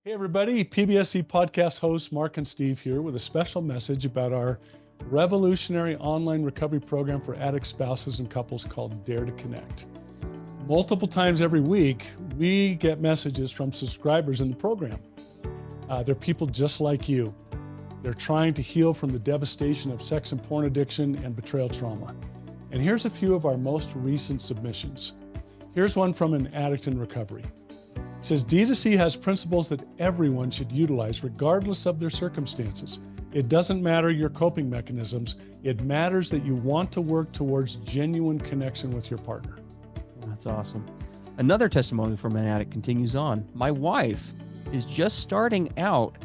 Hey, everybody. PBSE podcast hosts Mark and Steve here with a special message about our revolutionary online recovery program for addict spouses and couples called Dare to Connect. Multiple times every week, we get messages from subscribers in the program. They're people just like you. They're trying to heal from the devastation of sex and porn addiction and betrayal trauma. And here's a few of our most recent submissions. Here's one from an addict in recovery. It says, D2C has principles that everyone should utilize regardless of their circumstances. It doesn't matter your coping mechanisms. It matters that you want to work towards genuine connection with your partner. That's awesome. Another testimony from an addict continues on. My wife is just starting out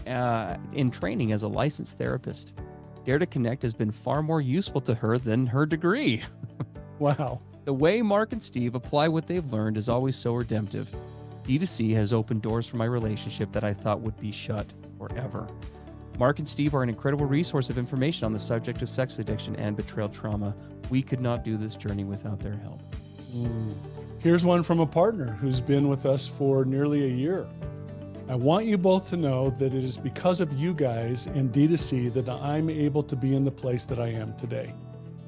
in training as a licensed therapist. Dare to Connect has been far more useful to her than her degree. Wow. The way Mark and Steve apply what they've learned is always so redemptive. D2C has opened doors for my relationship that I thought would be shut forever. Mark and Steve are an incredible resource of information on the subject of sex addiction and betrayal trauma. We could not do this journey without their help. Here's one from a partner who's been with us for nearly a year. I want you both to know that it is because of you guys and D2C that I'm able to be in the place that I am today.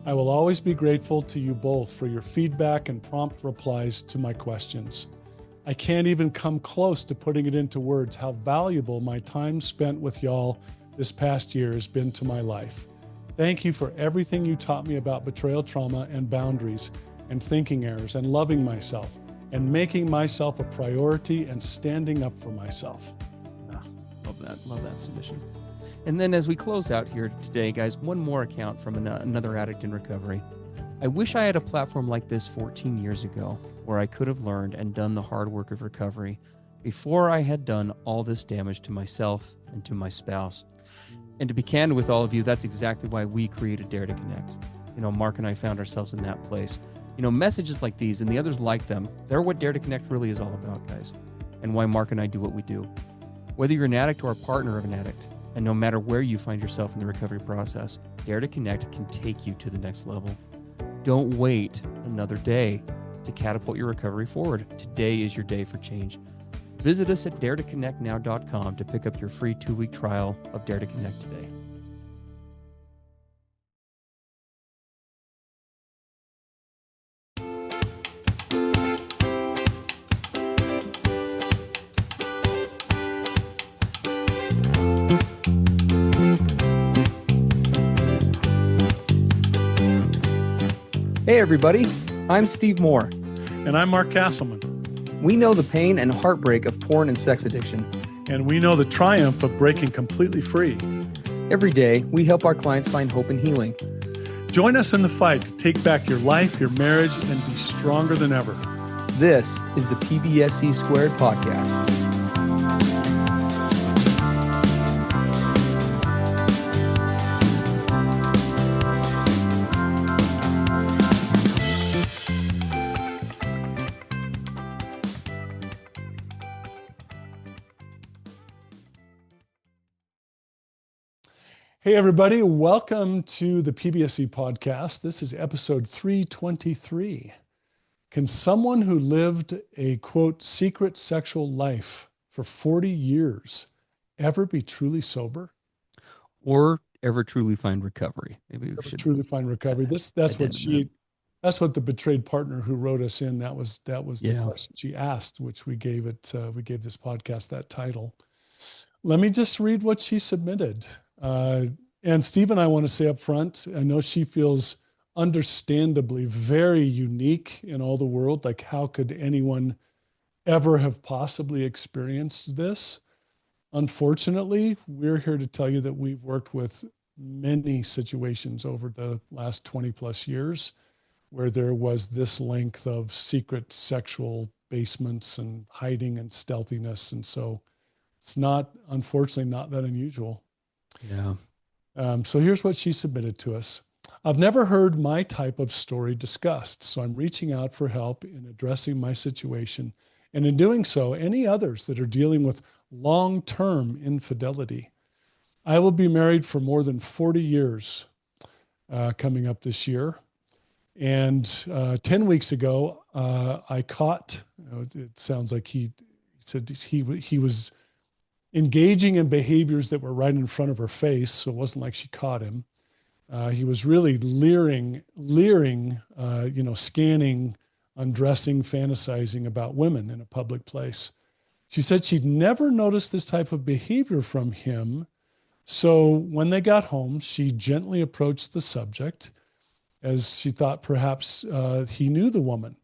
I will always be grateful to you both for your feedback and prompt replies to my questions. I can't even come close to putting it into words how valuable my time spent with y'all this past year has been to my life. Thank you for everything you taught me about betrayal trauma and boundaries and thinking errors and loving myself and making myself a priority and standing up for myself. Love that submission. And then as we close out here today, guys, one more account from another addict in recovery. I wish I had a platform like this 14 years ago where I could have learned and done the hard work of recovery before I had done all this damage to myself and to my spouse. And to be candid with all of you, that's exactly why we created Dare to Connect. Mark and I found ourselves in that place. Messages like these and the others like them, they're what Dare to Connect really is all about, guys, and why Mark and I do what we do. Whether you're an addict or a partner of an addict, and no matter where you find yourself in the recovery process, Dare to Connect can take you to the next level. Don't wait another day to catapult your recovery forward. Today is your day for change. Visit us at daretoconnectnow.com to pick up your free 2-week trial of Dare to Connect today. Hey everybody, I'm Steve Moore. And I'm Mark Castleman. We know the pain and heartbreak of porn and sex addiction. And we know the triumph of breaking completely free. Every day, we help our clients find hope and healing. Join us in the fight to take back your life, your marriage, and be stronger than ever. This is the PBSC Squared podcast. Hey, everybody. Welcome to the PBSE podcast. This is episode 323. Can someone who lived a, quote, secret sexual life for 40 years ever be truly sober? Or ever truly find recovery? Maybe we should truly find recovery. That's what the betrayed partner who wrote us in, that was the question she asked, which we gave this podcast that title. Let me just read what she submitted. And Steve and I want to say up front, I know she feels understandably very unique in all the world. Like, how could anyone ever have possibly experienced this? Unfortunately, we're here to tell you that we've worked with many situations over the last 20 plus years where there was this length of secret sexual basements and hiding and stealthiness. And so it's unfortunately not that unusual. Yeah. So here's what she submitted to us. I've never heard my type of story discussed, so I'm reaching out for help in addressing my situation, and in doing so, any others that are dealing with long-term infidelity. I will be married for more than 40 years coming up this year. And 10 weeks ago, I caught, it sounds like he said he was engaging in behaviors that were right in front of her face. So it wasn't like she caught him. He was really leering, scanning, undressing, fantasizing about women in a public place. She said she'd never noticed this type of behavior from him. So when they got home, she gently approached the subject as she thought perhaps he knew the woman.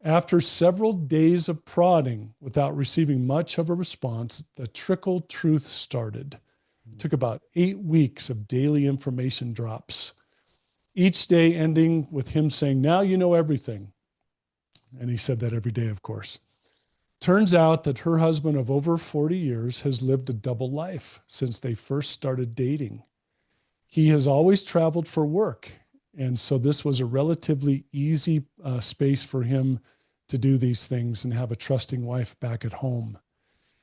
After several days of prodding without receiving much of a response, the trickle truth started. It took about 8 weeks of daily information drops, each day ending with him saying, "Now you know everything." And he said that every day, of course. Turns out that her husband of over 40 years has lived a double life since they first started dating. He has always traveled for work. And so this was a relatively easy space for him to do these things and have a trusting wife back at home.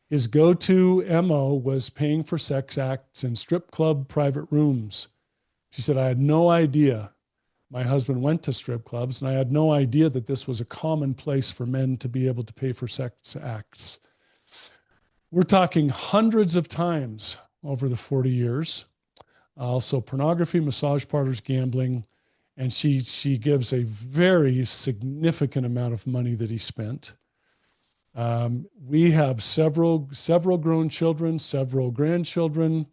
His go-to MO was paying for sex acts in strip club private rooms. She said, "I had no idea my husband went to strip clubs, and I had no idea that this was a common place for men to be able to pay for sex acts." We're talking hundreds of times over the 40 years. Also pornography, massage parlors, gambling. And she gives a very significant amount of money that he spent. We have several grown children, several grandchildren.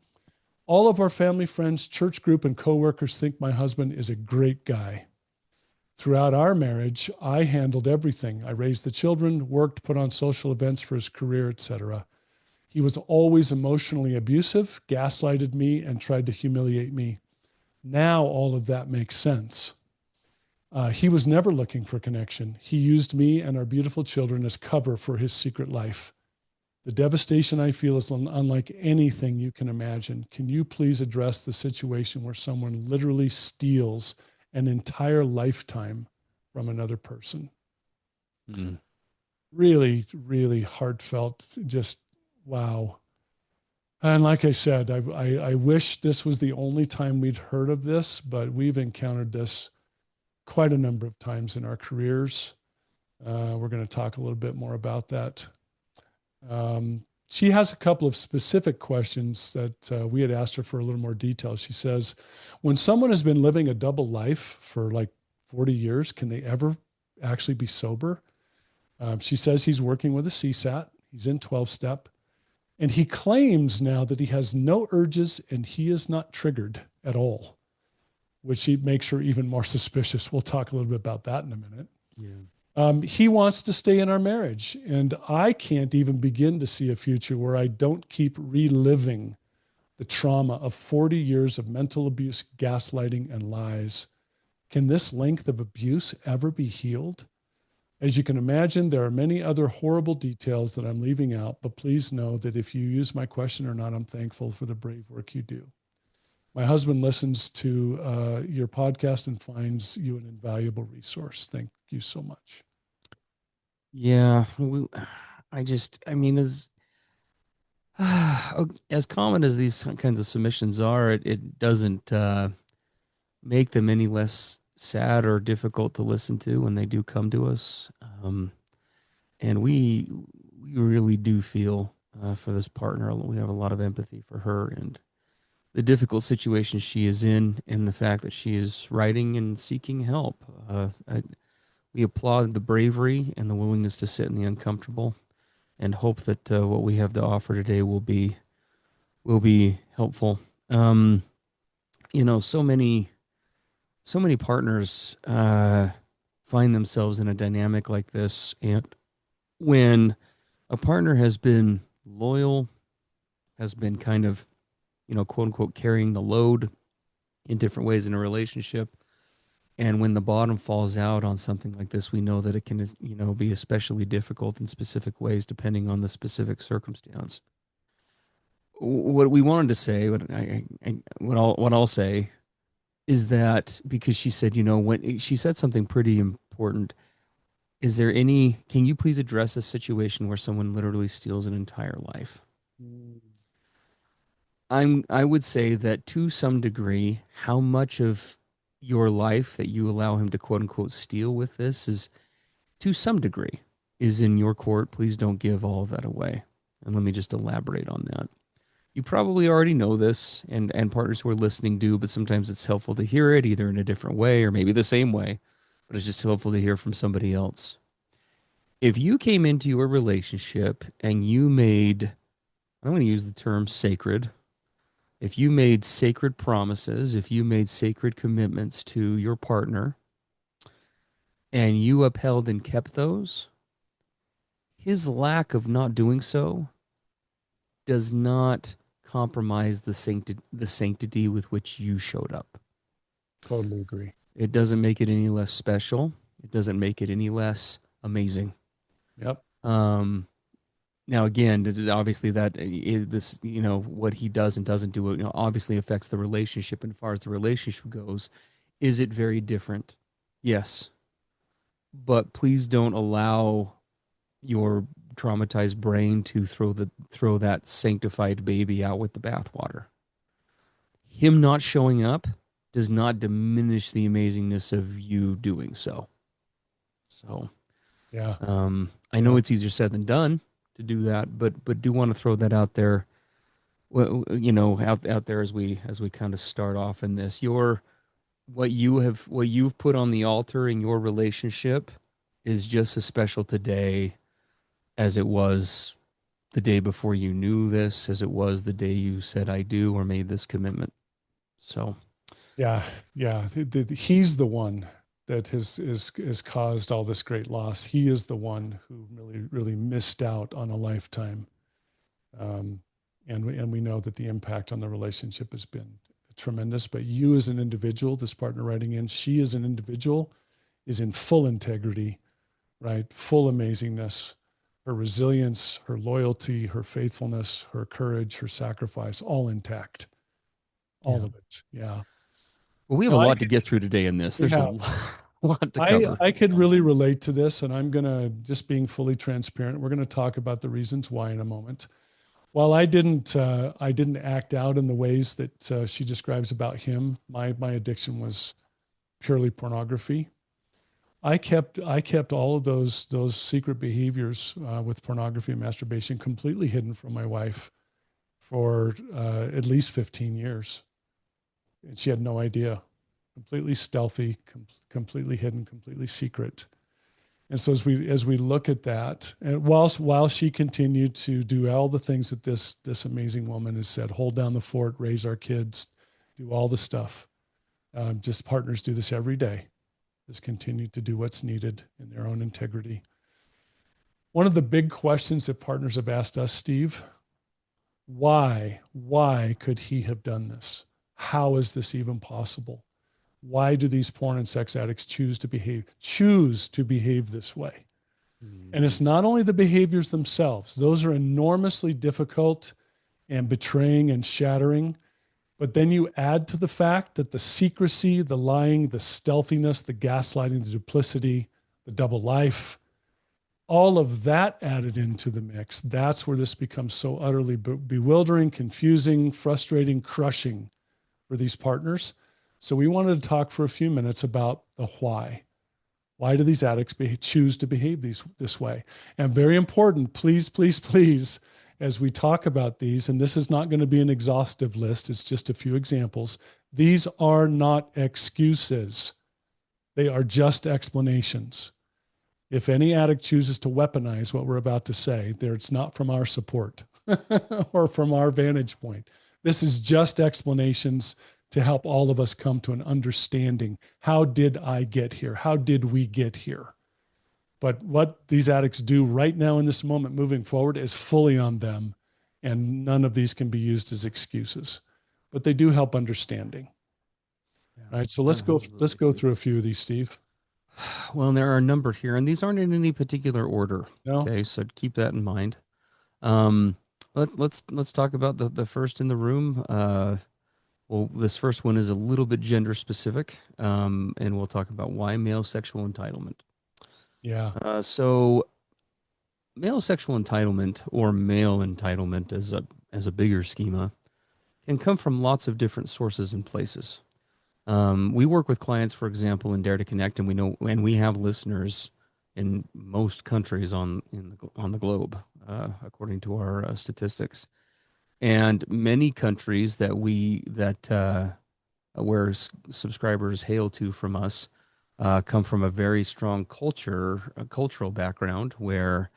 All of our family, friends, church group, and coworkers think my husband is a great guy. Throughout our marriage, I handled everything. I raised the children, worked, put on social events for his career, etc. He was always emotionally abusive, gaslighted me, and tried to humiliate me. Now all of that makes sense. He was never looking for connection. He used me and our beautiful children as cover for his secret life. The devastation I feel is unlike anything you can imagine. Can you please address the situation where someone literally steals an entire lifetime from another person? Mm. Really, really heartfelt, just wow. And like I said, I wish this was the only time we'd heard of this, but we've encountered this quite a number of times in our careers. We're going to talk a little bit more about that. She has a couple of specific questions that we had asked her for a little more detail. She says, when someone has been living a double life for like 40 years, can they ever actually be sober? She says he's working with a CSAT. He's in 12-step. And he claims now that he has no urges and he is not triggered at all, which makes her even more suspicious. We'll talk a little bit about that in a minute. Yeah. He wants to stay in our marriage, and I can't even begin to see a future where I don't keep reliving the trauma of 40 years of mental abuse, gaslighting, and lies. Can this length of abuse ever be healed? As you can imagine, there are many other horrible details that I'm leaving out, but please know that if you use my question or not, I'm thankful for the brave work you do. My husband listens to your podcast and finds you an invaluable resource. Thank you so much. Yeah, as common as these kinds of submissions are, it doesn't make them any less sad or difficult to listen to when they do come to us. And we really do feel for this partner. We have a lot of empathy for her and the difficult situation she is in, and the fact that she is writing and seeking help. We applaud the bravery and the willingness to sit in the uncomfortable, and hope that what we have to offer today will be helpful. So many partners find themselves in a dynamic like this, and when a partner has been loyal, has been kind of, quote unquote, carrying the load in different ways in a relationship, and when the bottom falls out on something like this, we know that it can, be especially difficult in specific ways depending on the specific circumstance. What we wanted to say, what I'll say, is that because she said, when she said something pretty important. Can you please address a situation where someone literally steals an entire life? I would say that to some degree, how much of your life that you allow him to quote unquote steal with this is, to some degree, is in your court. Please don't give all of that away. And let me just elaborate on that. You probably already know this, and partners who are listening do, but sometimes it's helpful to hear it either in a different way or maybe the same way, but it's just helpful to hear from somebody else. If you came into your relationship and you made, I'm going to use the term sacred, if you made sacred promises, if you made sacred commitments to your partner and you upheld and kept those, his lack of not doing so does not compromise the sanctity with which you showed up. Totally agree. It doesn't make it any less special. It doesn't make it any less amazing. Yep. Now, again, obviously that is this, what he does and doesn't do, obviously affects the relationship. And as far as the relationship goes, is it very different? Yes. But please don't allow your traumatized brain to throw that sanctified baby out with the bathwater. Him not showing up does not diminish the amazingness of you doing so. So, yeah, I know it's easier said than done to do that, but do want to throw that out there. Well, out there as we kind of start off in this, what you've put on the altar in your relationship is just as special today as it was the day before you knew this, as it was the day you said I do or made this commitment. So, yeah. He's the one that has caused all this great loss. He is the one who really missed out on a lifetime, and we know that the impact on the relationship has been tremendous. But you as an individual, this partner writing in, she as an individual is in full integrity, right? Full amazingness, her resilience, her loyalty, her faithfulness, her courage, her sacrifice, all intact, all of it. Yeah. Well, we have No, a I lot to could, get through today in this. There's yeah, a lot to cover. I could really relate to this, and I'm gonna, just being fully transparent, we're gonna talk about the reasons why in a moment. While I didn't act out in the ways that she describes about him. My addiction was purely pornography. I kept all of those secret behaviors with pornography and masturbation completely hidden from my wife for at least 15 years, and she had no idea. Completely stealthy, completely hidden, completely secret. And so as we look at that, and while she continued to do all the things that this amazing woman has said, hold down the fort, raise our kids, do all the stuff. Just partners do this every day. Just continue to do what's needed in their own integrity. One of the big questions that partners have asked us, Steve, why could he have done this? How is this even possible? Why do these porn and sex addicts choose to behave this way? And it's not only the behaviors themselves. Those are enormously difficult and betraying and shattering. But then you add to the fact that the secrecy, the lying, the stealthiness, the gaslighting, the duplicity, the double life, all of that added into the mix. That's where this becomes so utterly bewildering, confusing, frustrating, crushing for these partners. So we wanted to talk for a few minutes about the why. Why do these addicts choose to behave this way? And very important, please, as we talk about these, and this is not going to be an exhaustive list, it's just a few examples. These are not excuses. They are just explanations. If any addict chooses to weaponize what we're about to say, it's not from our support or from our vantage point. This is just explanations to help all of us come to an understanding. How did I get here? How did we get here? But what these addicts do right now in this moment moving forward is fully on them, and none of these can be used as excuses. But they do help understanding. All right, so let's go through a few of these, Steve. Well, there are a number here, and these aren't in any particular order. No? Okay, so keep that in mind. Let's talk about the first in the room. Well, this first one is a little bit gender specific, and we'll talk about why male sexual entitlement. Yeah. So male sexual entitlement, or male entitlement as a bigger schema, can come from lots of different sources and places. We work with clients, for example, in Dare to Connect, and we have listeners in most countries on the globe, according to our statistics. And many countries that where subscribers hail to from us come from a very strong cultural background where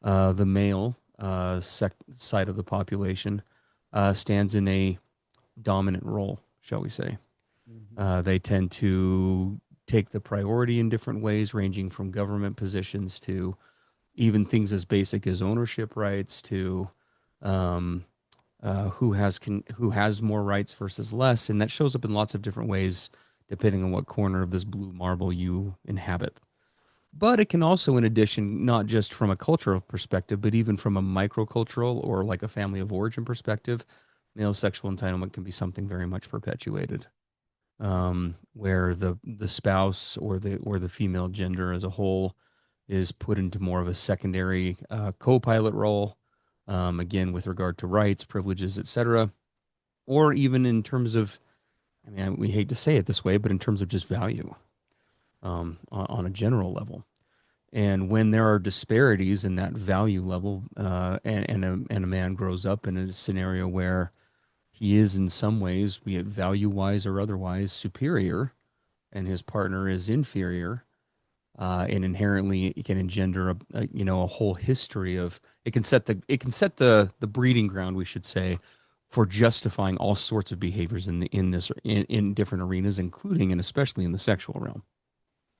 the male side of the population stands in a dominant role, shall we say. They tend to take the priority in different ways, ranging from government positions to even things as basic as ownership rights to um, who has more rights versus less, and that shows up in lots of different ways depending on what corner of this blue marble you inhabit. But it can also, in addition, not just from a cultural perspective, but even from a microcultural or like a family of origin perspective, male sexual entitlement can be something very much perpetuated, where the spouse or the female gender as a whole is put into more of a secondary co-pilot role, again with regard to rights, privileges, etc., or even in terms of, I mean, we hate to say it this way, but in terms of just value, on a general level. And when there are disparities in that value level, and a man grows up in a scenario where he is in some ways, be it value wise or otherwise, superior, and his partner is inferior, and inherently it can engender a whole history of, it can set the breeding ground, we should say, for justifying all sorts of behaviors in different arenas, including and especially in the sexual realm.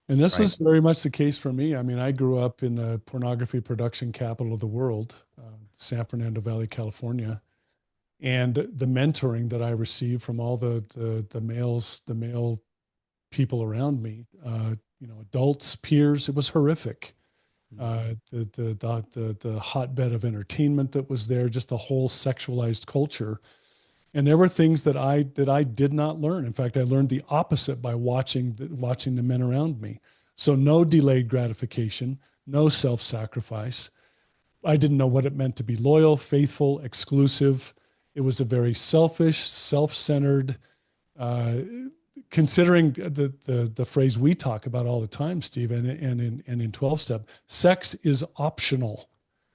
And this Right. was very much the case for me. I mean, I grew up in the pornography production capital of the world, San Fernando Valley, California. And the mentoring that I received from all the male people around me, adults, peers, it was horrific. The hotbed of entertainment that was there, just a whole sexualized culture. And there were things that I did not learn. In fact, I learned the opposite by watching the men around me. So no delayed gratification, no self-sacrifice. I didn't know what it meant to be loyal, faithful, exclusive. It was a very selfish, self-centered, uh, considering the phrase we talk about all the time, Steve, and in 12 step, sex is optional.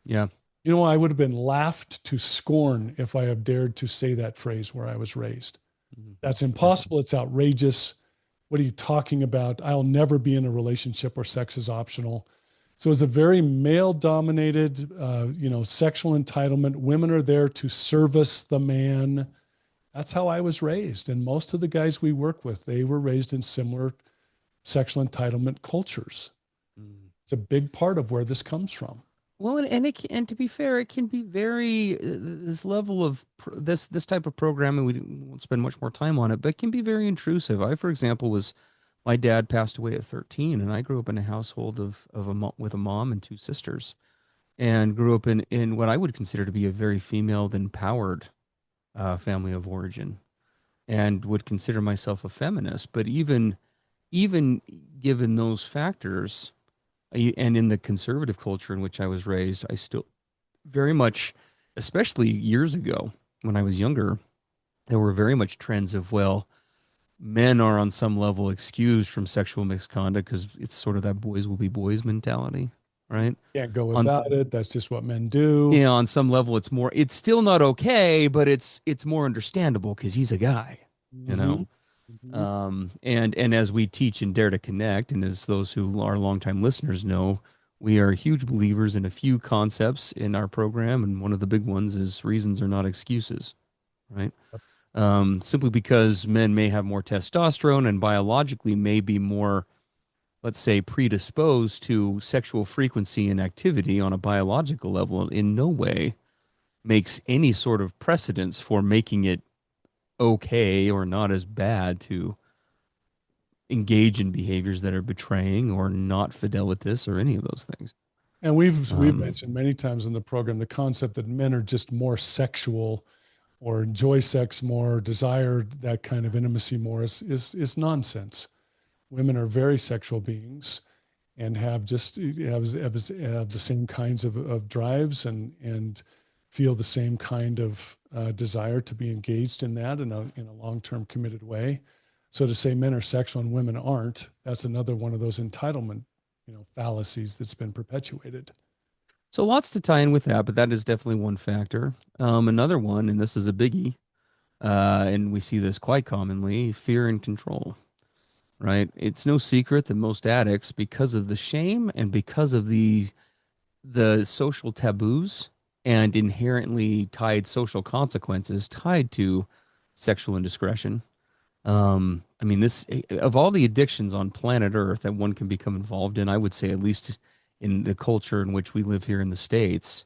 Yeah. I would have been laughed to scorn if I had dared to say that phrase where I was raised. Mhm. That's Yeah. impossible. It's outrageous. What are you talking about? I'll never be in a relationship where sex is optional. So it's a very male dominated, sexual entitlement. Women are there to service the man. That's how I was raised. And most of the guys we work with, they were raised in similar sexual entitlement cultures. Mhm. It's a big part of where this comes from. Well, and to be fair, it can be very this level of this type of programming. We won't spend much more time on it, but it can be very intrusive. I, for example, was my dad passed away at 13, and I grew up in a household with a mom and two sisters, and grew up in what I would consider to be a very female empowered family of origin, and would consider myself a feminist. But even given those factors, and in the conservative culture in which I was raised, I still very much, especially years ago when I was younger, there were very much trends of, well, men are on some level excused from sexual misconduct because it's sort of that boys will be boys mentality, right? Can't go On without it. That's just what men do. on some level, it's still not okay, but it's more understandable because he's a guy, you know. Mm-hmm. Mm-hmm. And as we teach in Dare to Connect, and as those who are longtime listeners know, we are huge believers in a few concepts in our program, and one of the big ones is reasons are not excuses, right? Simply because men may have more testosterone and biologically may be more, let's say, predisposed to sexual frequency and activity on a biological level, in no way makes any sort of precedence for making it okay or not as bad to engage in behaviors that are betraying or not fidelitous or any of those things. And we've Um, mentioned many times in the program the concept that men are just more sexual or enjoy sex more, desire that kind of intimacy more is nonsense. Women are very sexual beings and have the same kinds of drives and feel the same kind of desire to be engaged in that in a long-term committed way. So to say men are sexual and women aren't, that's another one of those entitlement fallacies that's been perpetuated. So lots to tie in with that, but that is definitely one factor. Another one, and this is a biggie, and we see this quite commonly, fear and control, right? It's no secret that most addicts, because of the shame and because of the social taboos and inherently tied social consequences tied to sexual indiscretion. I mean, this of all the addictions on planet Earth that one can become involved in, I would say at least in the culture in which we live here in the States,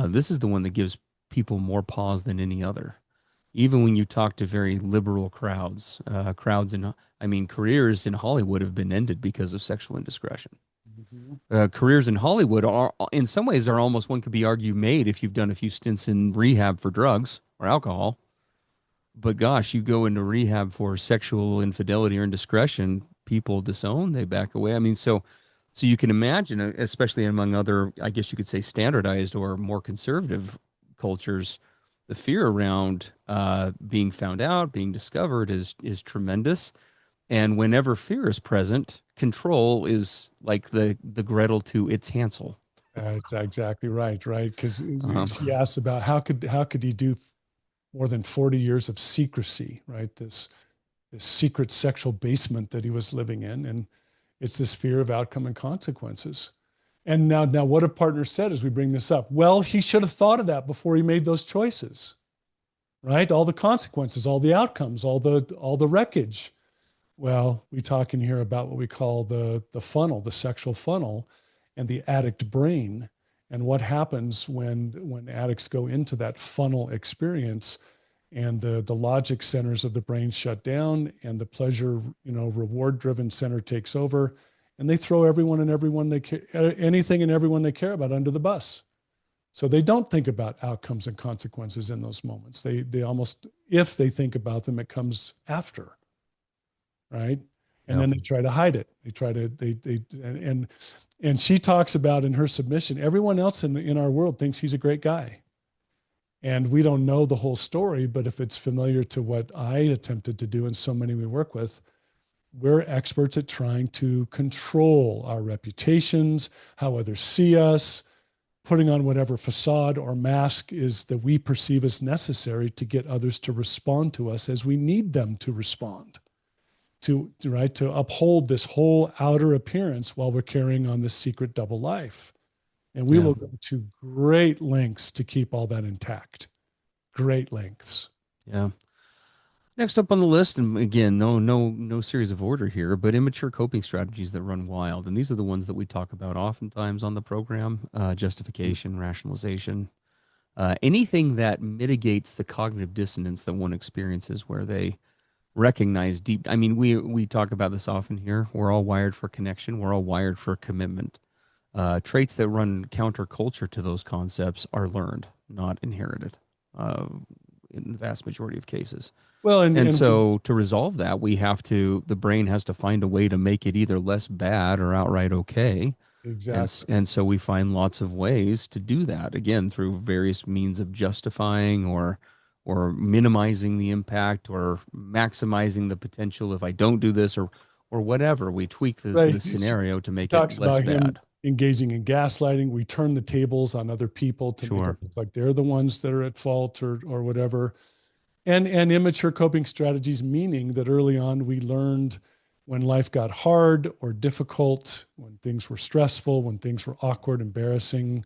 this is the one that gives people more pause than any other. Even when you talk to very liberal crowds, I mean, careers in Hollywood have been ended because of sexual indiscretion. Mhm. Careers in Hollywood are, in some ways, are almost one could be argued made if you've done a few stints in rehab for drugs or alcohol. But gosh, you go into rehab for sexual infidelity or indiscretion, people disown, they back away. I mean, so you can imagine, especially among other, I guess you could say, standardized or more conservative cultures, the fear around being found out, being discovered is tremendous. And whenever fear is present, control is like the Gretel to its Hansel. That's exactly right, right? Because Um, she asks about how could he do more than 40 years of secrecy, right? This secret sexual basement that he was living in, and it's this fear of outcome and consequences. And now, what have partners said as we bring this up? Well, he should have thought of that before he made those choices, right? All the consequences, all the outcomes, all the wreckage. Well, we talk in here about what we call the funnel, the sexual funnel, and the addict brain, and what happens when addicts go into that funnel experience, and the logic centers of the brain shut down, and the pleasure, reward driven center takes over, and they throw anything and everyone they care about under the bus. So they don't think about outcomes and consequences in those moments. They almost, if they think about them, it comes after, right? And yeah, then they try to hide it. They try to they and she talks about in her submission, everyone else in our world thinks he's a great guy. And we don't know the whole story, but if it's familiar to what I attempted to do and so many we work with, we're experts at trying to control our reputations, how others see us, putting on whatever facade or mask is that we perceive as necessary to get others to respond to us as we need them to respond, to uphold this whole outer appearance while we're carrying on this secret double life. And we yeah, will go to great lengths to keep all that intact. Great lengths. yeah. Next up on the list, and again, no series of order here, but immature coping strategies that run wild, and these are the ones that we talk about oftentimes on the program: justification, rationalization, anything that mitigates the cognitive dissonance that one experiences, where they recognize deep. I mean, we talk about this often here. We're all wired for connection. We're all wired for commitment. Traits that run counterculture to those concepts are learned, not inherited, uh, in the vast majority of cases. Well, And so to resolve that, the brain has to find a way to make it either less bad or outright okay. exactly. And so we find lots of ways to do that, again, through various means of justifying or minimizing the impact or maximizing the potential if I don't do this or whatever. We tweak the Right. scenario to He make it talks less about him bad. engaging in gaslighting. We turn the tables on other people to make it Sure. look like they're the ones that are at fault or whatever. And immature coping strategies, meaning that early on we learned when life got hard or difficult, when things were stressful, when things were awkward, embarrassing,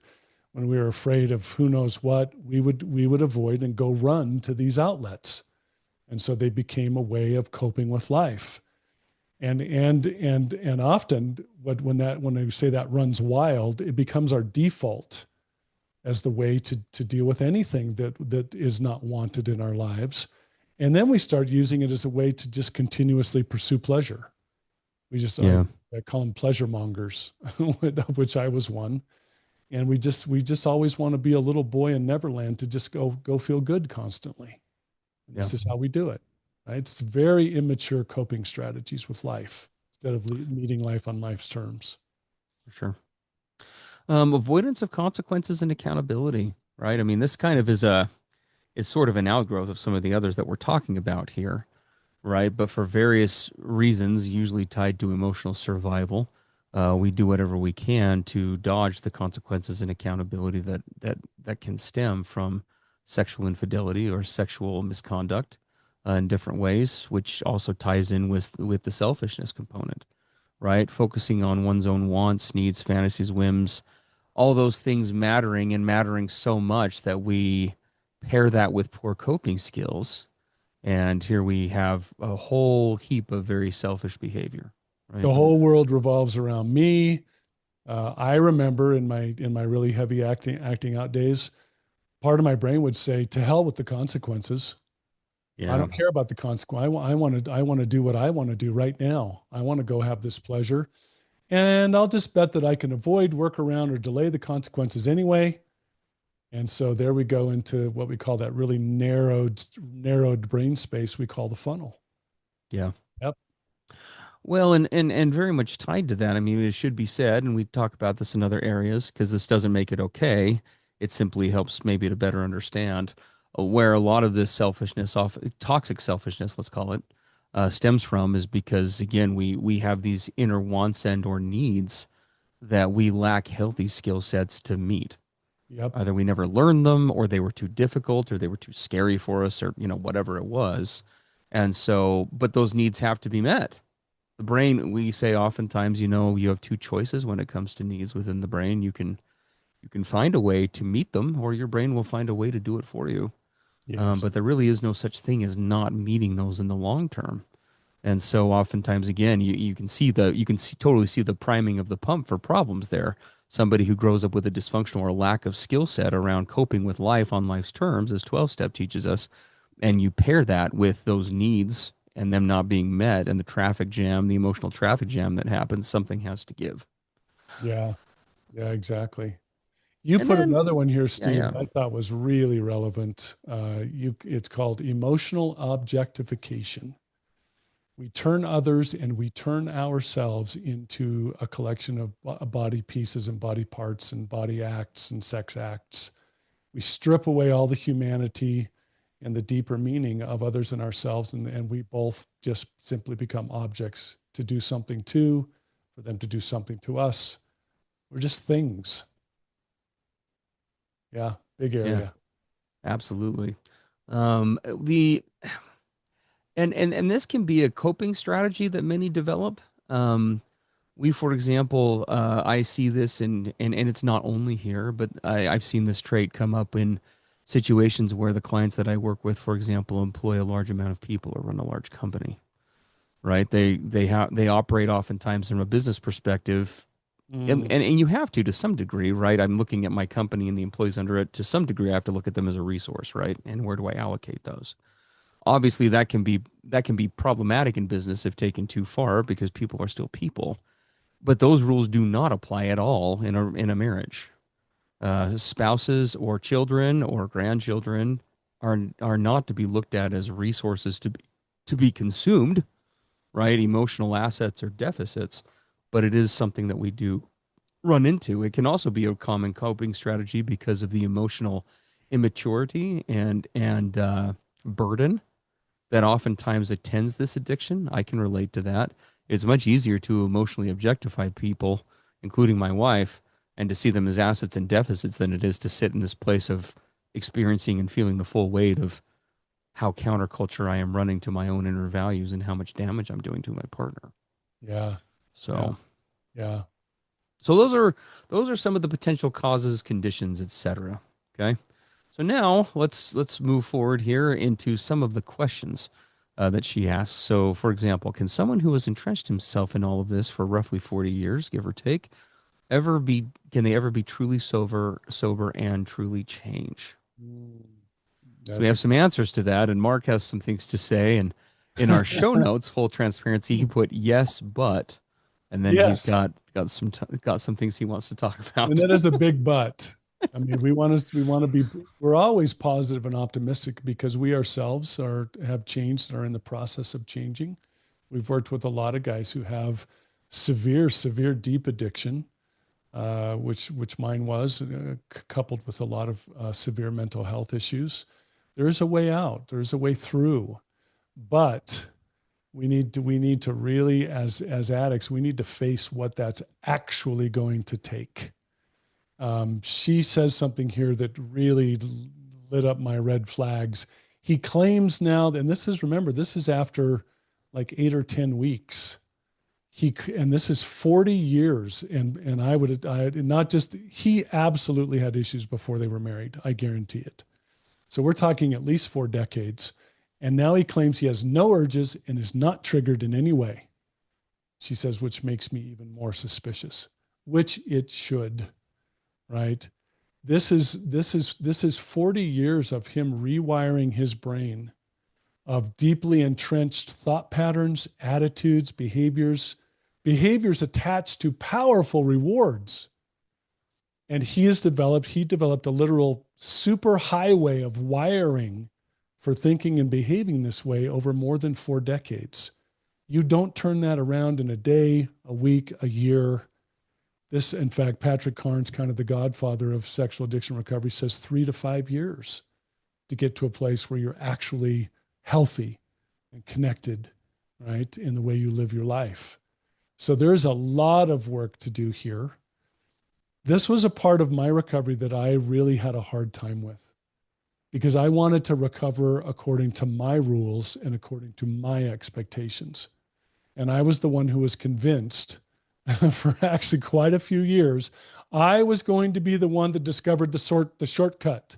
when we were afraid of who knows what, we would avoid and go run to these outlets. And so they became a way of coping with life. And often when I say that runs wild, it becomes our default as the way to deal with anything that is not wanted in our lives. And then we start using it as a way to just continuously pursue pleasure. We just Yeah. I call them pleasure mongers, of which I was one. And we just always want to be a little boy in Neverland to just go feel good constantly. And Yeah, this is how we do it. Right? It's very immature coping strategies with life instead of meeting life on life's terms. for sure. Avoidance of consequences and accountability, right? I mean, this kind of is sort of an outgrowth of some of the others that we're talking about here, right? But for various reasons, usually tied to emotional survival, We do whatever we can to dodge the consequences and accountability that can stem from sexual infidelity or sexual misconduct in different ways, which also ties in with the selfishness component, right? Focusing on one's own wants, needs, fantasies, whims, all those things mattering and mattering so much that we pair that with poor coping skills. And here we have a whole heap of very selfish behavior, right? The whole world revolves around me. I remember in my really heavy acting out days, part of my brain would say, "To hell with the consequences. I Yeah. don't care about the consequence. I want to do what I want to do right now. I want to go have this pleasure, and I'll just bet that I can avoid, work around, or delay the consequences anyway." And so there we go into what we call that really narrowed brain space we call the funnel. Yeah. Yep. Well, and very much tied to that. I mean, it should be said, and we talk about this in other areas because this doesn't make it okay. It simply helps maybe to better understand where a lot of this selfishness, off toxic selfishness, let's call it, stems from, is because again we have these inner wants and or needs that we lack healthy skill sets to meet. Yep. Either we never learned them, or they were too difficult, or they were too scary for us, or whatever it was. And so, but those needs have to be met. The brain, we say oftentimes, you have two choices when it comes to needs within the brain. You can find a way to meet them, or your brain will find a way to do it for you. Yes. But there really is no such thing as not meeting those in the long term. And so oftentimes, again, you can totally see the priming of the pump for problems there. Somebody who grows up with a dysfunctional or lack of skill set around coping with life on life's terms, as 12 step teaches us, and you pair that with those needs and them not being met and the traffic jam, the emotional traffic jam that happens, something has to give. Yeah. Yeah. Exactly. You And put then, another one here, yeah, Steve, yeah, that I thought was really relevant. It's called emotional objectification. We turn others and we turn ourselves into a collection of body pieces and body parts and body acts and sex acts. We strip away all the humanity and the deeper meaning of others and ourselves, and we both just simply become objects to do something to, for them to do something to us. We're just things. Yeah, big yeah, area. absolutely. The and this can be a coping strategy that many develop. For example, I see this and it's not only here, but I've seen this trait come up in situations where the clients that I work with, for example, employ a large amount of people or run a large company, right? They operate oftentimes from a business perspective, and, Mm, and and you have to some degree, right? I'm looking at my company and the employees under it to some degree. I have to look at them as a resource, right? And where do I allocate those? Obviously, that can be problematic in business if taken too far because people are still people, but those rules do not apply at all in a marriage. Spouses or children or grandchildren are not to be looked at as resources to be consumed, right? Emotional assets or deficits, but it is something that we do run into. It can also be a common coping strategy because of the emotional immaturity and burden that oftentimes attends this addiction. I can relate to that. It's much easier to emotionally objectify people, including my wife, and to see them as assets and deficits than it is to sit in this place of experiencing and feeling the full weight of how counterculture I am running to my own inner values and how much damage I'm doing to my partner. yeah, yeah, So, yeah. so those are some of the potential causes, conditions, etc. Okay. So now let's move forward here into some of the questions that she asks. So, for example, can someone who has entrenched himself in all of this for roughly 40 years, give or take, can they ever be truly sober and truly change? Mm, So we that's have some answers to that, and Mark has some things to say. And in our show notes, full transparency, he put yes, but, and then he's yes, got some things he wants to talk and about. that is a big but. I mean, we want to be. We're always positive and optimistic because we ourselves have changed and are in the process of changing. We've worked with a lot of guys who have severe, deep addiction, which mine was, coupled with a lot of severe mental health issues. There is a way out. There is a way through, but We need to really, as addicts, we need to face what that's actually going to take. She says something here that really lit up my red flags. He claims now, and remember, this is after like 8 or 10 weeks. And this is 40 years. And he absolutely had issues before they were married. I guarantee it. So we're talking at least 4 decades. And now he claims he has no urges and is not triggered in any way. She says, which makes me even more suspicious, which it should, right? This is 40 years of him rewiring his brain, of deeply entrenched thought patterns, attitudes, behaviors attached to powerful rewards. And he developed a literal super highway of wiring for thinking and behaving this way over more than 4 decades. You don't turn that around in a day, a week, a year. This, in fact, Patrick Carnes, kind of the godfather of sexual addiction recovery, says 3 to 5 years to get to a place where you're actually healthy and connected, right, in the way you live your life. So there's a lot of work to do here. This was a part of my recovery that I really had a hard time with, because I wanted to recover according to my rules and according to my expectations. And I was the one who was convinced for actually quite a few years, I was going to be the one that discovered the shortcut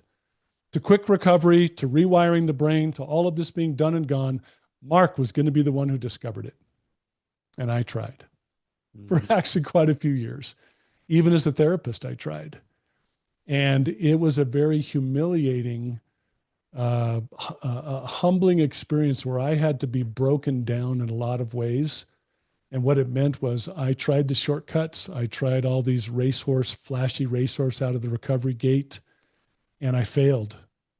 to quick recovery, to rewiring the brain, to all of this being done and gone. Mark was going to be the one who discovered it. And I tried for actually quite a few years. Even as a therapist, I tried. And it was a very humiliating, humbling experience where I had to be broken down in a lot of ways. And what it meant was I tried the shortcuts. I tried all these flashy racehorse out of the recovery gate, and I failed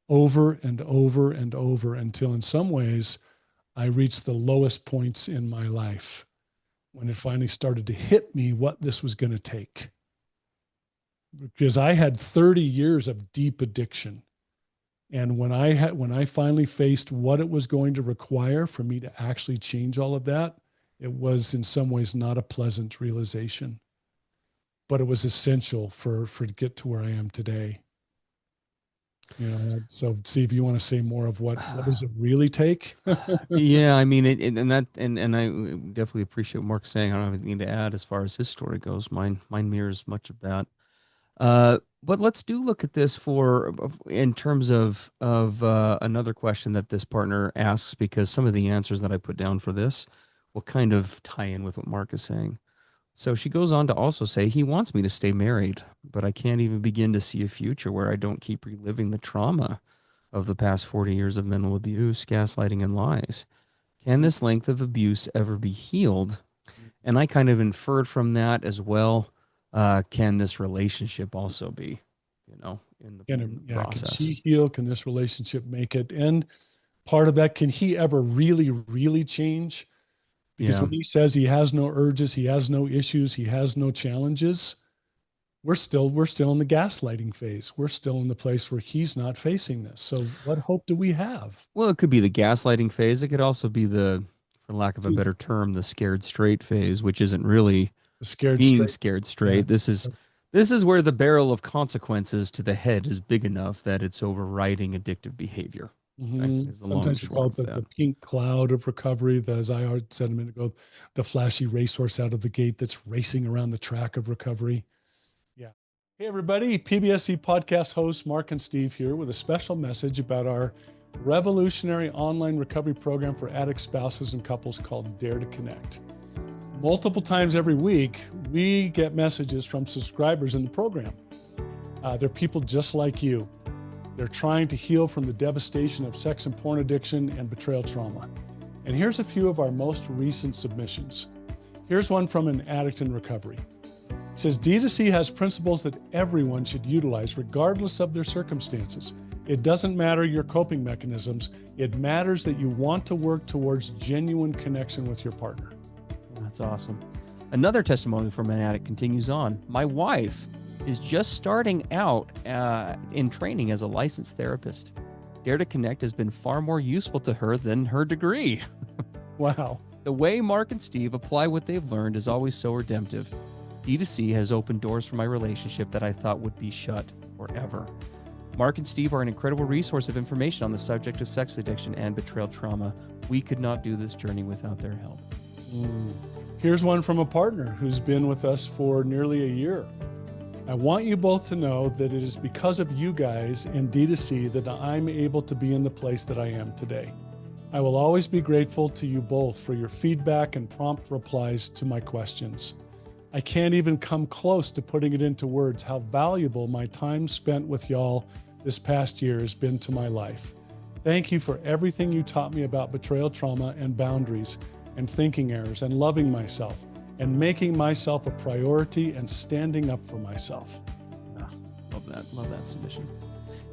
over and over and over until in some ways I reached the lowest points in my life when it finally started to hit me what this was going to take. Because I had 30 years of deep addiction. And when I finally faced what it was going to require for me to actually change all of that, it was in some ways not a pleasant realization, but it was essential for to get to where I am today. So Steve, you want to say more of what does it really take? Yeah, I mean, and I definitely appreciate what Mark's saying. I don't have anything to add as far as his story goes. Mine mirrors much of that. But let's look at this in terms of another question that this partner asks, because some of the answers that I put down for this will kind of tie in with what Mark is saying. So she goes on to also say, he wants me to stay married, but I can't even begin to see a future where I don't keep reliving the trauma of the past 40 years of mental abuse, gaslighting, and lies. Can this length of abuse ever be healed? And I kind of inferred from that as well. Can this relationship also be, in the process? Can she heal? Can this relationship make it? And part of that, can he ever really, really change? Because when he says he has no urges, he has no issues, he has no challenges, we're still in the gaslighting phase. We're still in the place where he's not facing this. So what hope do we have? Well, it could be the gaslighting phase. It could also be for lack of a better term, the scared straight phase, which isn't really scared straight. Yeah. This is where the barrel of consequences to the head is big enough that it's overriding addictive behavior. Mm-hmm. Sometimes we call it the pink cloud of recovery. As I said a minute ago, the flashy racehorse out of the gate that's racing around the track of recovery. Yeah. Hey, everybody. PBSC podcast hosts Mark and Steve here with a special message about our revolutionary online recovery program for addict spouses and couples called Dare to Connect. Multiple times every week, we get messages from subscribers in the program. They're people just like you. They're trying to heal from the devastation of sex and porn addiction and betrayal trauma. And here's a few of our most recent submissions. Here's one from an addict in recovery. It says, D2C has principles that everyone should utilize regardless of their circumstances. It doesn't matter your coping mechanisms. It matters that you want to work towards genuine connection with your partner. That's awesome. Another testimony from an addict continues on. My wife is just starting out in training as a licensed therapist. Dare to Connect has been far more useful to her than her degree. Wow. The way Mark and Steve apply what they've learned is always so redemptive. D2C has opened doors for my relationship that I thought would be shut forever. Mark and Steve are an incredible resource of information on the subject of sex addiction and betrayal trauma. We could not do this journey without their help. Here's one from a partner who's been with us for nearly a year. I want you both to know that it is because of you guys and D2C that I'm able to be in the place that I am today. I will always be grateful to you both for your feedback and prompt replies to my questions. I can't even come close to putting it into words how valuable my time spent with y'all this past year has been to my life. Thank you for everything you taught me about betrayal trauma and boundaries and thinking errors and loving myself and making myself a priority and standing up for myself. Love that submission.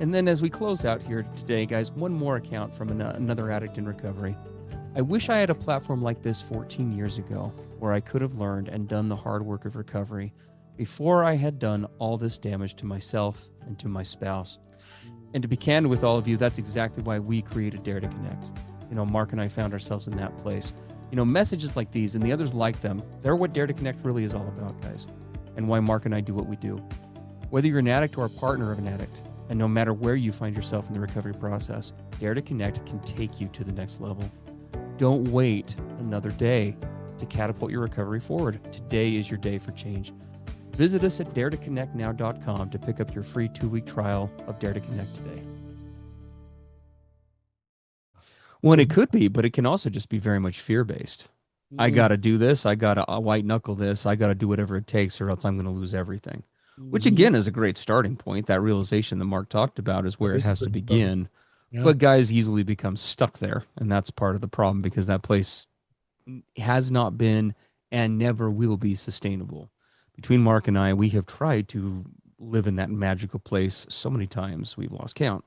And then as we close out here today, guys, one more account from another addict in recovery. I wish I had a platform like this 14 years ago where I could have learned and done the hard work of recovery before I had done all this damage to myself and to my spouse. And to be candid with all of you, that's exactly why we created Dare to Connect. Mark and I found ourselves in that place. Messages like these and the others like them, they're what Dare to Connect really is all about, guys, and why Mark and I do what we do. Whether you're an addict or a partner of an addict, and no matter where you find yourself in the recovery process, Dare to Connect can take you to the next level. Don't wait another day to catapult your recovery forward. Today is your day for change. Visit us at daretoconnectnow.com to pick up your free 2-week trial of Dare to Connect today. Well, it could be, but it can also just be very much fear-based. I got to do this. I got to white knuckle this. I got to do whatever it takes or else I'm going to lose everything, which again is a great starting point. That realization that Mark talked about is where it has to begin. Yeah. But guys easily become stuck there. And that's part of the problem because that place has not been and never will be sustainable. Between Mark and I, we have tried to live in that magical place so many times we've lost count.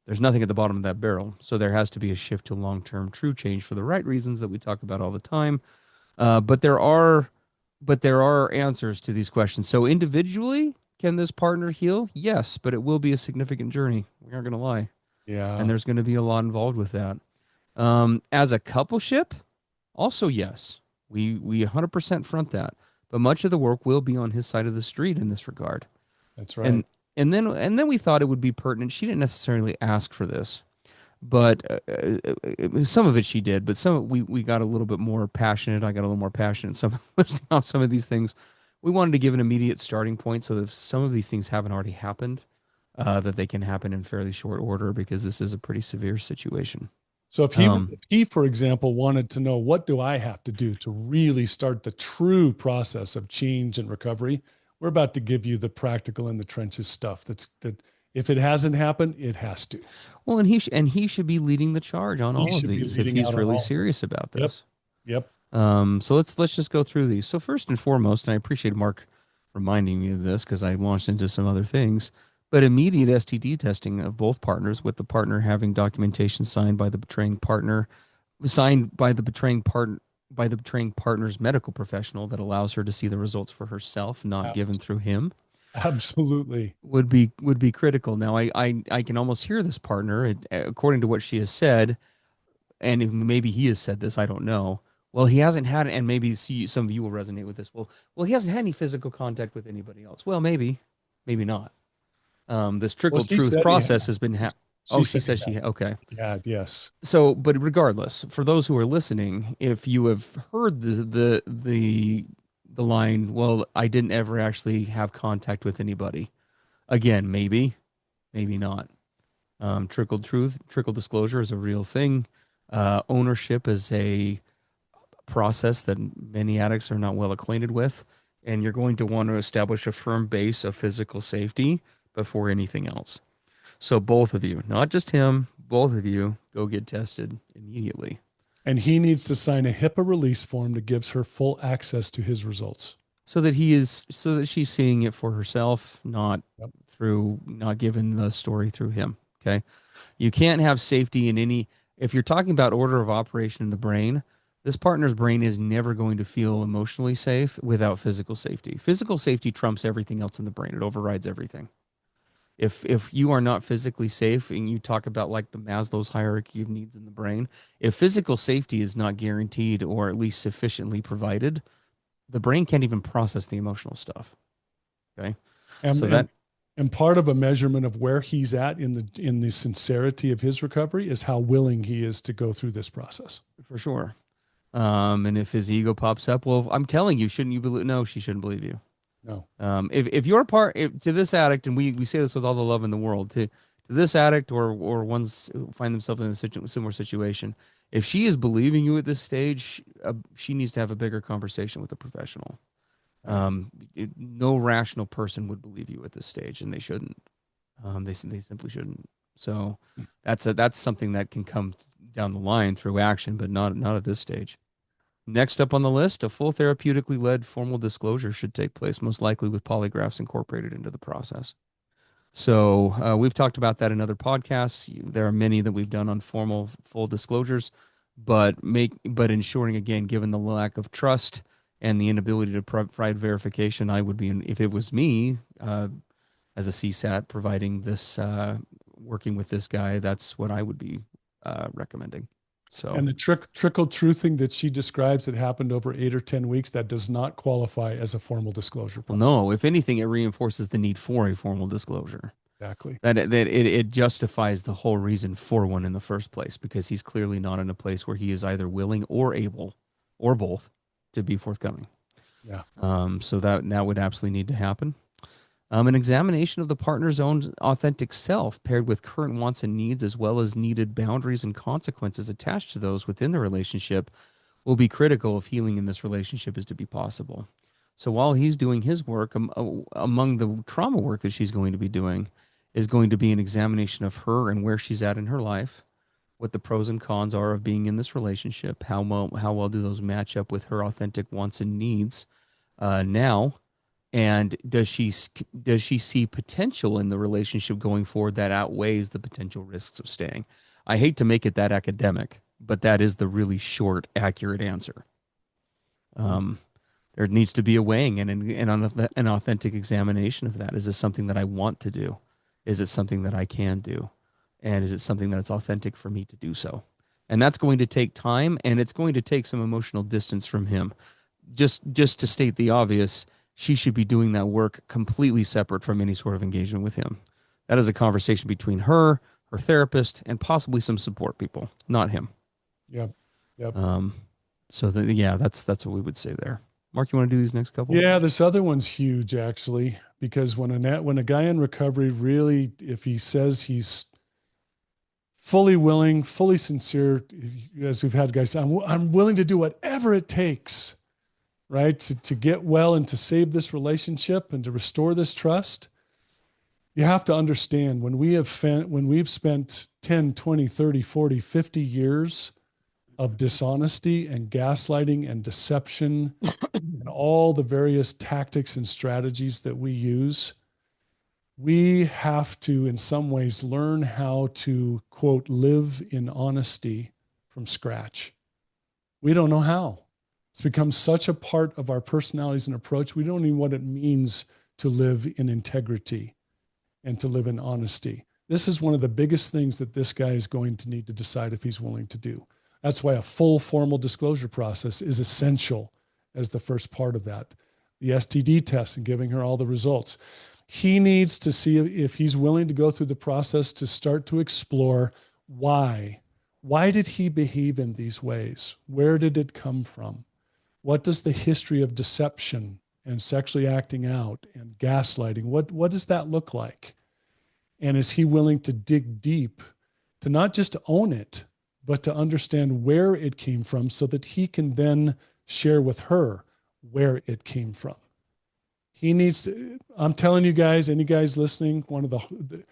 There's nothing at the bottom of that barrel. So there has to be a shift to long-term true change for the right reasons that we talk about all the time. But there are answers to these questions. So individually, can this partner heal? Yes, but it will be a significant journey. We aren't going to lie. Yeah. And there's going to be a lot involved with that. As a coupleship, also yes. We 100% front that. But much of the work will be on his side of the street in this regard. That's right. And then we thought it would be pertinent. She didn't necessarily ask for this, but some of it she did. But we got a little bit more passionate. I got a little more passionate. Some listening off some of these things, we wanted to give an immediate starting point so that if some of these things haven't already happened, that they can happen in fairly short order because this is a pretty severe situation. So if he, for example, wanted to know what do I have to do to really start the true process of change and recovery, we're about to give you the practical in the trenches stuff. That if it hasn't happened, it has to. Well, and he should be leading the charge on all of these if he's really serious about this. Yep. So let's just go through these. So first and foremost, and I appreciate Mark reminding me of this because I launched into some other things. But immediate STD testing of both partners, with the partner having documentation signed by the betraying partner's medical professional that allows her to see the results for herself, not given through him. Absolutely. Would be critical. Now I can almost hear this partner, according to what she has said, and maybe he has said this, I don't know. Well, he hasn't had, and maybe some of you will resonate with this. Well, he hasn't had any physical contact with anybody else. Well, maybe not. This trickle truth process has been she says she okay. Yeah, yes. So, but regardless, for those who are listening, if you have heard the line, well, I didn't ever actually have contact with anybody. Again, maybe not. Trickle disclosure is a real thing. Ownership is a process that many addicts are not well acquainted with, and you're going to want to establish a firm base of physical safety before anything else. So both of you, not just him, both of you go get tested immediately. And he needs to sign a HIPAA release form that gives her full access to his results. So that she's seeing it for herself, not given the story through him. Okay. You can't have safety if you're talking about order of operation in the brain, this partner's brain is never going to feel emotionally safe without physical safety. Physical safety trumps everything else in the brain. It overrides everything. If you are not physically safe, and you talk about like the Maslow's hierarchy of needs in the brain, if physical safety is not guaranteed or at least sufficiently provided, the brain can't even process the emotional stuff. Okay. And So and that and part of a measurement of where he's at in the sincerity of his recovery is how willing he is to go through this process. for sure. And if his ego pops up, well, I'm telling you, shouldn't you believe? No, she shouldn't believe you. No. If you're to this addict, and we say this with all the love in the world, to this addict or ones who find themselves in a similar situation, if she is believing you at this stage, she needs to have a bigger conversation with a professional. Right. No rational person would believe you at this stage, and they shouldn't. They simply shouldn't. So that's something that can come down the line through action, but not at this stage. Next up on the list, a full therapeutically led formal disclosure should take place, most likely with polygraphs incorporated into the process. So we've talked about that in other podcasts. There are many that we've done on formal full disclosures, but ensuring, again, given the lack of trust and the inability to provide verification, I would be, if it was me as a CSAT providing this, working with this guy, that's what I would be recommending. So, And the trickle truthing that she describes that happened over 8 or 10 weeks, that does not qualify as a formal disclosure well, process. no, if anything, it reinforces the need for a formal disclosure. Exactly. That it justifies the whole reason for one in the first place, because he's clearly not in a place where he is either willing or able, or both, to be forthcoming. Yeah. So that would absolutely need to happen. An examination of the partner's own authentic self, paired with current wants and needs, as well as needed boundaries and consequences attached to those within the relationship, will be critical if healing in this relationship is to be possible. So while he's doing his work, among the trauma work that she's going to be doing is going to be an examination of her and where she's at in her life, what the pros and cons are of being in this relationship, how well do those match up with her authentic wants and needs now, and does she see potential in the relationship going forward that outweighs the potential risks of staying? I hate to make it that academic, but that is the really short, accurate answer. There needs to be a weighing and an authentic examination of that. Is this something that I want to do? Is it something that I can do? And is it something that's authentic for me to do so? And that's going to take time, and it's going to take some emotional distance from him. Just to state the obvious, she should be doing that work completely separate from any sort of engagement with him. That is a conversation between her therapist, and possibly some support people, not him. Yep. Yep. So that's what we would say there. Mark, you want to do these next couple? Yeah, this other one's huge actually, because when a guy in recovery really, if he says he's fully willing, fully sincere, as we've had guys say, I'm willing to do whatever it takes, right, to get well and to save this relationship and to restore this trust. You have to understand, when we've spent 10, 20, 30, 40, 50 years of dishonesty and gaslighting and deception and all the various tactics and strategies that we use, we have to, in some ways, learn how to, quote, live in honesty from scratch. We don't know how. It's become such a part of our personalities and approach. We don't know what it means to live in integrity and to live in honesty. This is one of the biggest things that this guy is going to need to decide if he's willing to do. That's why a full formal disclosure process is essential as the first part of that. The STD test and giving her all the results. He needs to see if he's willing to go through the process to start to explore why. Why did he behave in these ways? Where did it come from? What does the history of deception and sexually acting out and gaslighting, what does that look like? And is he willing to dig deep, to not just own it, but to understand where it came from so that he can then share with her where it came from? He needs to, I'm telling you guys, any guys listening, the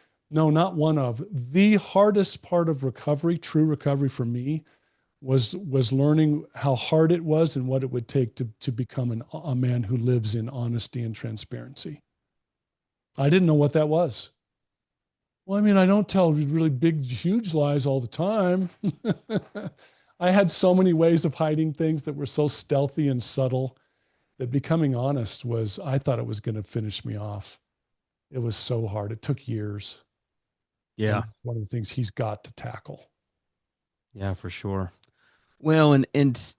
hardest part of recovery, true recovery for me, was learning how hard it was and what it would take to become a man who lives in honesty and transparency. I didn't know what that was. Well, I mean, I don't tell really big, huge lies all the time. I had so many ways of hiding things that were so stealthy and subtle that becoming honest I thought it was going to finish me off. It was so hard. It took years. And Yeah. it's one of the things he's got to tackle. Yeah, for sure. Well, and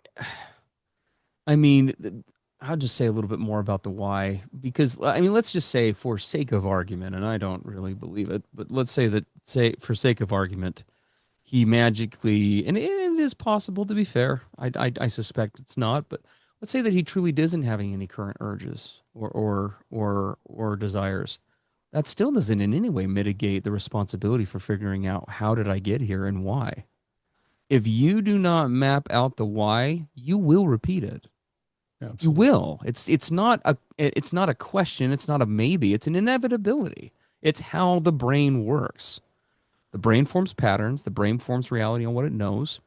I mean, I'll just say a little bit more about the why, because I mean, let's just say for sake of argument, and I don't really believe it, but let's say that, say for sake of argument, he magically, and it is possible to be fair. I suspect it's not, but let's say that he truly isn't having any current urges or desires. That still doesn't in any way mitigate the responsibility for figuring out how did I get here and why. If you do not map out the why, you will repeat it. You Absolutely. will. It's not a question, it's not a maybe, it's an inevitability. It's how the brain works. The brain forms patterns, the brain forms reality on what it knows,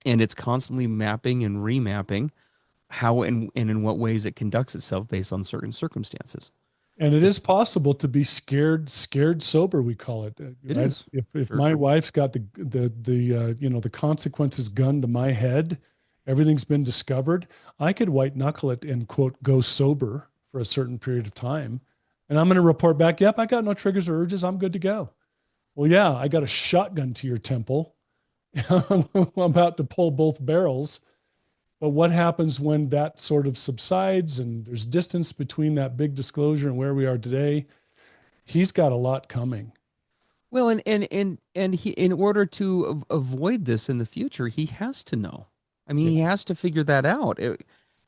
and it's constantly mapping and remapping how and in what ways it conducts itself based on certain circumstances. And it If is possible to be scared sober, we call it, it right? is, If sure. my wife's got the consequences gun to my head, everything's been discovered, I could white knuckle it and quote go sober for a certain period of time, and I'm going to report back, yep, I got no triggers or urges, I'm good to go. Well, yeah, I got a shotgun to your temple. I'm about to pull both barrels. But what happens when that sort of subsides and there's distance between that big disclosure and where we are today? He's got a lot coming. Well, and he, in order to avoid this in the future, he has to know. I mean, Yeah. he has to figure that out.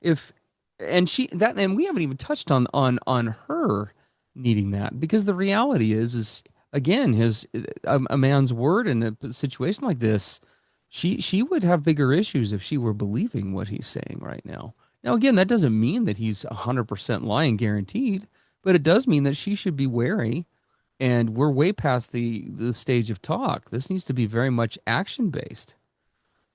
If and she that and we haven't even touched on her needing that, because the reality is again his a man's word in a situation like this, she would have bigger issues if she were believing what he's saying right now. Now again, that doesn't mean that he's 100% lying guaranteed, but it does mean that she should be wary, and we're way past the stage of talk. This needs to be very much action based.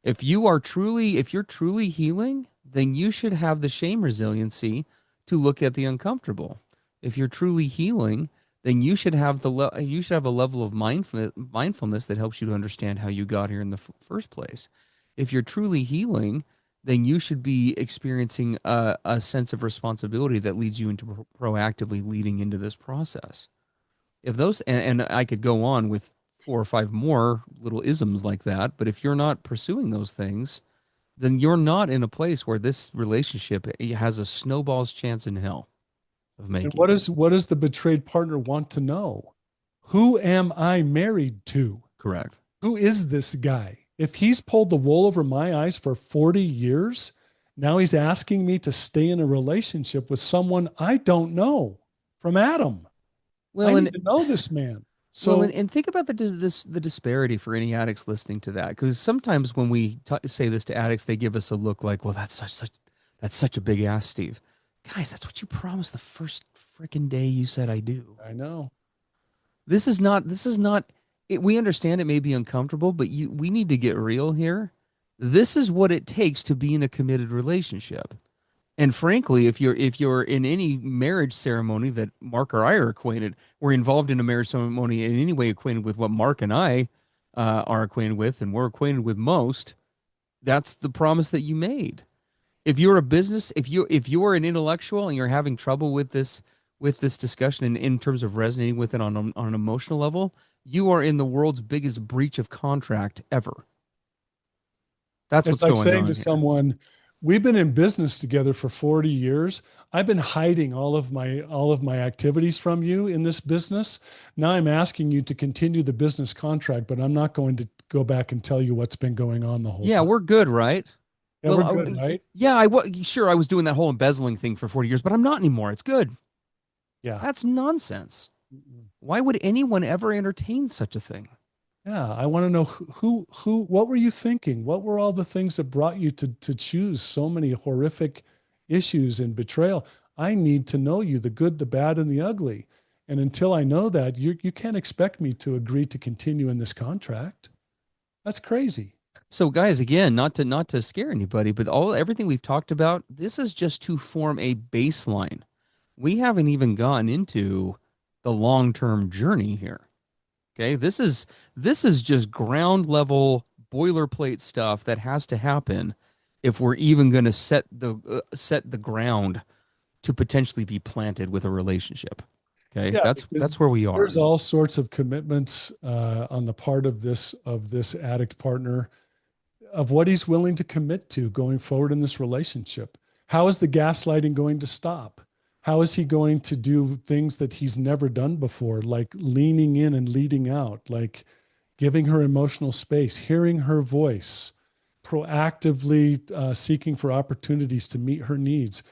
If you're truly healing, then you should have the shame resiliency to look at the uncomfortable. If you're truly healing, then you should have a level of mindfulness that helps you to understand how you got here in the first place. If you're truly healing, then you should be experiencing a sense of responsibility that leads you into proactively leading into this process. If those and I could go on with four or five more little isms like that, but if you're not pursuing those things, then you're not in a place where this relationship has a snowball's chance in hell of And making it. what does the betrayed partner want to know? Who am I married to? Correct. Who is this guy? If he's pulled the wool over my eyes for 40 years, now he's asking me to stay in a relationship with someone I don't know from Adam. I Well, need and to know this man. well, So and think about the disparity for any addicts listening to that, because sometimes when we say this to addicts, they give us a look like, "Well, that's such a big ass, Steve." Guys, that's what you promised the first freaking day you said I do. I know. This is not we understand it may be uncomfortable, but we need to get real here. This is what it takes to be in a committed relationship. And frankly, if you're in any marriage ceremony that Mark or I are acquainted, we're involved in a marriage ceremony in any way acquainted with what Mark and I are acquainted with, and we're acquainted with most, that's the promise that you made. If you're a business, if you're an intellectual and you're having trouble with this discussion in terms of resonating with it on an emotional level, you are in the world's biggest breach of contract ever. That's It's what's like going saying on to here. someone, we've been in business together for 40 years. I've been hiding all of my activities from you in this business. Now I'm asking you to continue the business contract, but I'm not going to go back and tell you what's been going on the whole Yeah, time. we're good, right? Yeah, Well, we're good, right? yeah, I was sure I was doing that whole embezzling thing for 40 years, but I'm not anymore. It's good. Yeah. That's nonsense. Mm-mm. Why would anyone ever entertain such a thing? Yeah, I want to know what were you thinking? What were all the things that brought you to choose so many horrific issues and betrayal? I need to know you, the good, the bad, and the ugly. And until I know that, you can't expect me to agree to continue in this contract. That's crazy. So, guys, again, not to scare anybody, but everything we've talked about, this is just to form a baseline. We haven't even gotten into the long-term journey here. Okay, this is just ground level boilerplate stuff that has to happen if we're even going to set the ground to potentially be planted with a relationship. Okay. Yeah, That's because where we are. there's all sorts of commitments on the part of this addict partner of what he's willing to commit to going forward in this relationship. How is the gaslighting going to stop? How is he going to do things that he's never done before, like leaning in and leading out, like giving her emotional space, hearing her voice, proactively seeking for opportunities to meet her needs,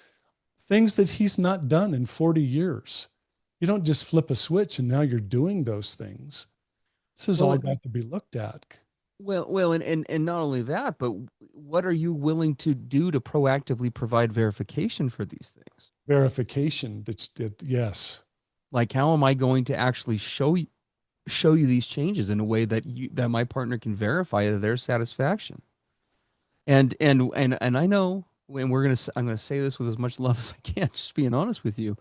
things that he's not done in 40 years. You don't just flip a switch and now you're doing those things. This is all Well, got to be looked at. and not only that, but what are you willing to do to proactively provide verification for these things? Verification. Yes. Like, how am I going to actually show you these changes in a way that my partner can verify to their satisfaction? And I know when I'm gonna say this with as much love as I can, just being honest with you.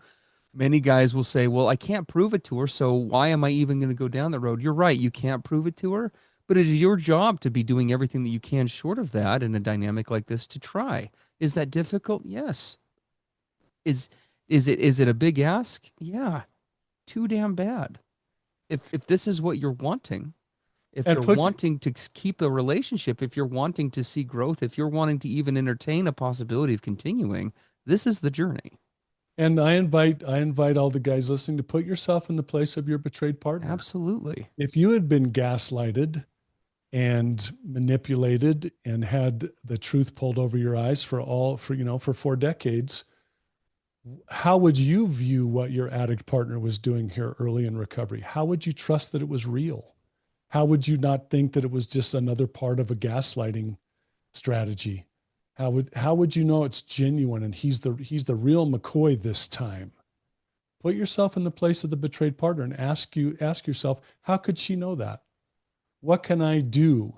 Many guys will say, "Well, I can't prove it to her, so why am I even going to go down the road?" You're right, you can't prove it to her, but it is your job to be doing everything that you can short of that in a dynamic like this to try. Is that difficult? Yes. Is is it a big ask? Yeah. Too damn bad. If this is what you're wanting, if And you're wanting to keep a relationship, if you're wanting to see growth, if you're wanting to even entertain a possibility of continuing, this is the journey. I invite all the guys listening to put yourself in the place of your betrayed partner. Absolutely. If you had been gaslighted and manipulated and had the truth pulled over your eyes for 4 decades, how would you view what your addict partner was doing here early in recovery? How would you trust that it was real? How would you not think that it was just another part of a gaslighting strategy? How would you know it's genuine and he's the real McCoy this time? Put yourself in the place of the betrayed partner and ask yourself, how could she know that? What can I do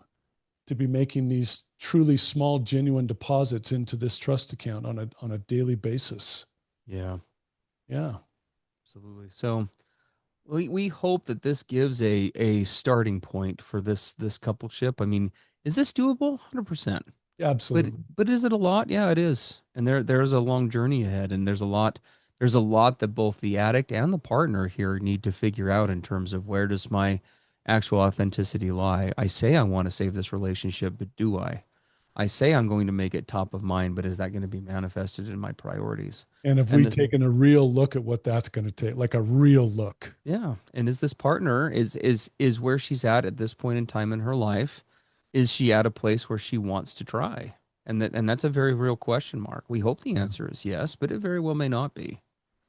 to be making these truly small, genuine deposits into this trust account on a daily basis? Yeah. Yeah. Absolutely. So we hope that this gives a starting point for this coupleship. I mean, is this doable? 100%. Yeah, But absolutely. is it a lot? Yeah, it is. And there's a long journey ahead, and there's a lot that both the addict and the partner here need to figure out in terms of where does my actual authenticity lie. I say I want to save this relationship, but do I? I say I'm going to make it top of mind, but is that going to be manifested in my priorities? And have And we this taken a real look at what that's going to take, like a real look? Yeah. And is this partner is where she's at this point in time in her life? Is she at a place where she wants to try? And that's a very real question mark. We hope the answer is yes, but it very well may not be.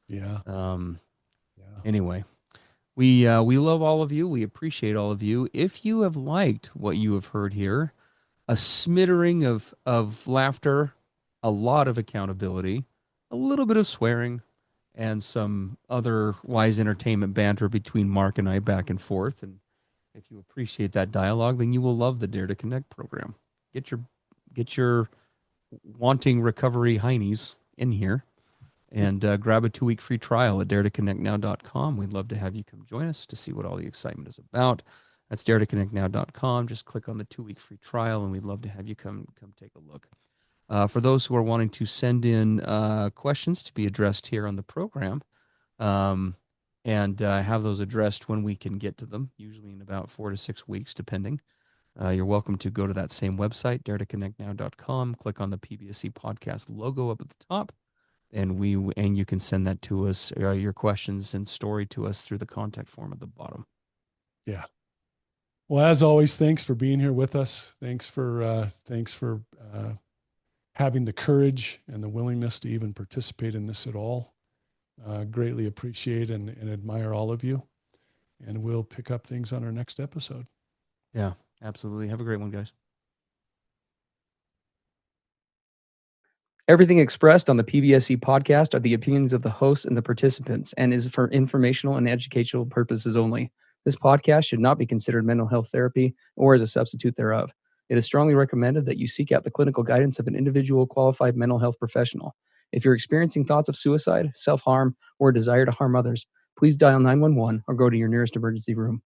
Yeah. Um Yeah. anyway, we love all of you. We appreciate all of you. If you have liked what you have heard here, a smattering of laughter, a lot of accountability, a little bit of swearing, and some otherwise entertainment banter between Mark and I back and forth. And if you appreciate that dialogue, then you will love the Dare to Connect program. Get your wanting recovery heinies in here and grab a 2-week free trial at daretoconnectnow.com. We'd love to have you come join us to see what all the excitement is about. That's daretoconnectnow.com. Just click on the 2-week free trial, and we'd love to have you come take a look. For those who are wanting to send in questions to be addressed here on the program, and have those addressed when we can get to them, usually in about 4 to 6 weeks, depending. You're welcome to go to that same website, daretoconnectnow.com, click on the PBSC podcast logo up at the top, and you can send that to us, your questions and story to us through the contact form at the bottom. Yeah. Well, as always, thanks for being here with us. Thanks for having the courage and the willingness to even participate in this at all. Greatly appreciate and admire all of you. And we'll pick up things on our next episode. Yeah, absolutely. Have a great one, guys. Everything expressed on the PBSC podcast are the opinions of the hosts and the participants and is for informational and educational purposes only. This podcast should not be considered mental health therapy or as a substitute thereof. It is strongly recommended that you seek out the clinical guidance of an individual qualified mental health professional. If you're experiencing thoughts of suicide, self-harm, or a desire to harm others, please dial 911 or go to your nearest emergency room.